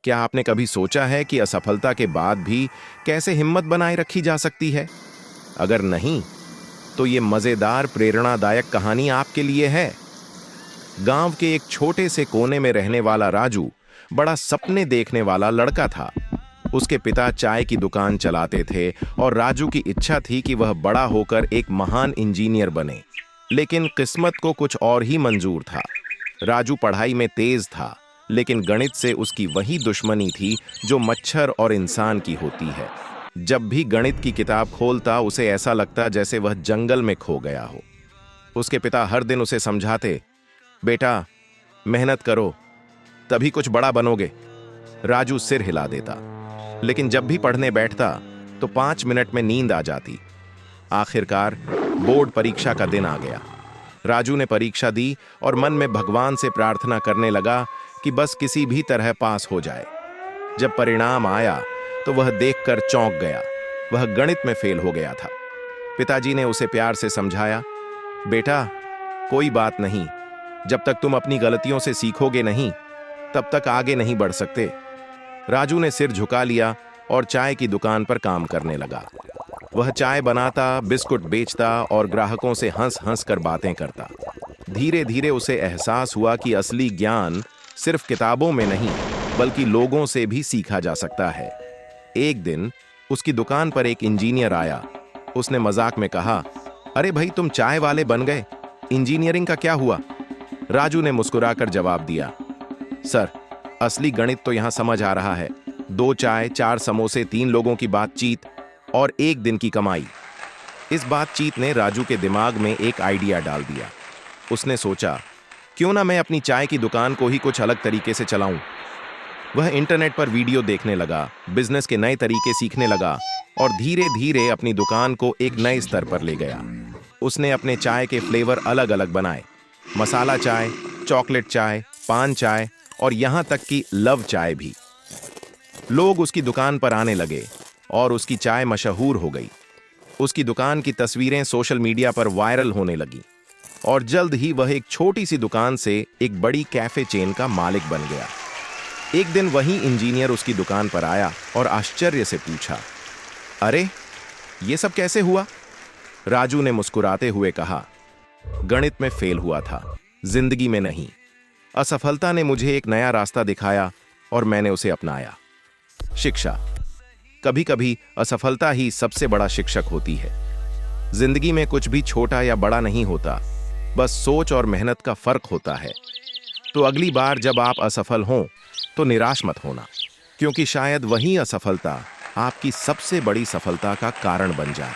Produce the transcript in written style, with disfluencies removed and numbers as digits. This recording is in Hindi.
क्या आपने कभी सोचा है कि असफलता के बाद भी कैसे हिम्मत बनाए रखी जा सकती है? अगर नहीं, तो ये मजेदार प्रेरणादायक कहानी आपके लिए है। गांव के एक छोटे से कोने में रहने वाला राजू बड़ा सपने देखने वाला लड़का था। उसके पिता चाय की दुकान चलाते थे और राजू की इच्छा थी कि वह बड़ा होकर एक महान इंजीनियर बने। लेकिन किस्मत को कुछ और ही मंजूर था। राजू पढ़ाई में तेज था, लेकिन गणित से उसकी वही दुश्मनी थी जो मच्छर और इंसान की होती है। जब भी गणित की किताब खोलता उसे ऐसा लगता जैसे वह जंगल में खो गया हो। उसके पिता हर दिन उसे समझाते, बेटा मेहनत करो, तभी कुछ बड़ा बनोगे। राजू सिर हिला देता, लेकिन जब भी पढ़ने बैठता तो 5 मिनट में नींद आ जाती। आखिरकार बोर्ड परीक्षा का दिन आ गया। राजू ने परीक्षा दी और मन में भगवान से प्रार्थना करने लगा कि बस किसी भी तरह पास हो जाए। जब परिणाम आया तो वह देखकर चौंक गया। वह गणित में फेल हो गया था। पिताजी ने उसे प्यार से समझाया, बेटा कोई बात नहीं, जब तक तुम अपनी गलतियों से सीखोगे नहीं तब तक आगे नहीं बढ़ सकते। राजू ने सिर झुका लिया और चाय की दुकान पर काम करने लगा। वह चाय बनाता, बिस्कुट बेचता और ग्राहकों से हंस हंस कर बातें करता। धीरे धीरे उसे एहसास हुआ कि असली ज्ञान सिर्फ किताबों में नहीं बल्कि लोगों से भी सीखा जा सकता है। एक दिन उसकी दुकान पर एक इंजीनियर आया। उसने मजाक में कहा, अरे भाई तुम चाय वाले बन गए, इंजीनियरिंग का क्या हुआ? राजू ने मुस्कुराकर जवाब दिया, सर असली गणित तो यहां समझ आ रहा है। 2 चाय, 4 समोसे, 3 लोगों की बातचीत और 1 दिन की कमाई। इस बातचीत ने राजू के दिमाग में एक आइडिया डाल दिया। उसने सोचा, क्यों ना मैं अपनी चाय की दुकान को ही कुछ अलग तरीके से चलाऊं। वह इंटरनेट पर वीडियो देखने लगा, बिजनेस के नए तरीके सीखने लगा और धीरे धीरे अपनी दुकान को एक नए स्तर पर ले गया। उसने अपने चाय के फ्लेवर अलग अलग बनाए, मसाला चाय, चॉकलेट चाय, पान चाय और यहां तक कि लव चाय भी। लोग उसकी दुकान पर आने लगे और उसकी चाय मशहूर हो गई। उसकी दुकान की तस्वीरें सोशल मीडिया पर वायरल होने लगी और जल्द ही वह एक छोटी सी दुकान से एक बड़ी कैफे चेन का मालिक बन गया। एक दिन वही इंजीनियर उसकी दुकान पर आया और आश्चर्य से पूछा, अरे ये सब कैसे हुआ? राजू ने मुस्कुराते हुए कहा, गणित में फेल हुआ था, जिंदगी में नहीं। असफलता ने मुझे एक नया रास्ता दिखाया और मैंने उसे अपनाया। शिक्षा, कभी कभी असफलता ही सबसे बड़ा शिक्षक होती है। जिंदगी में कुछ भी छोटा या बड़ा नहीं होता, बस सोच और मेहनत का फर्क होता है। तो अगली बार जब आप असफल हों तो निराश मत होना, क्योंकि शायद वही असफलता आपकी सबसे बड़ी सफलता का कारण बन जाए।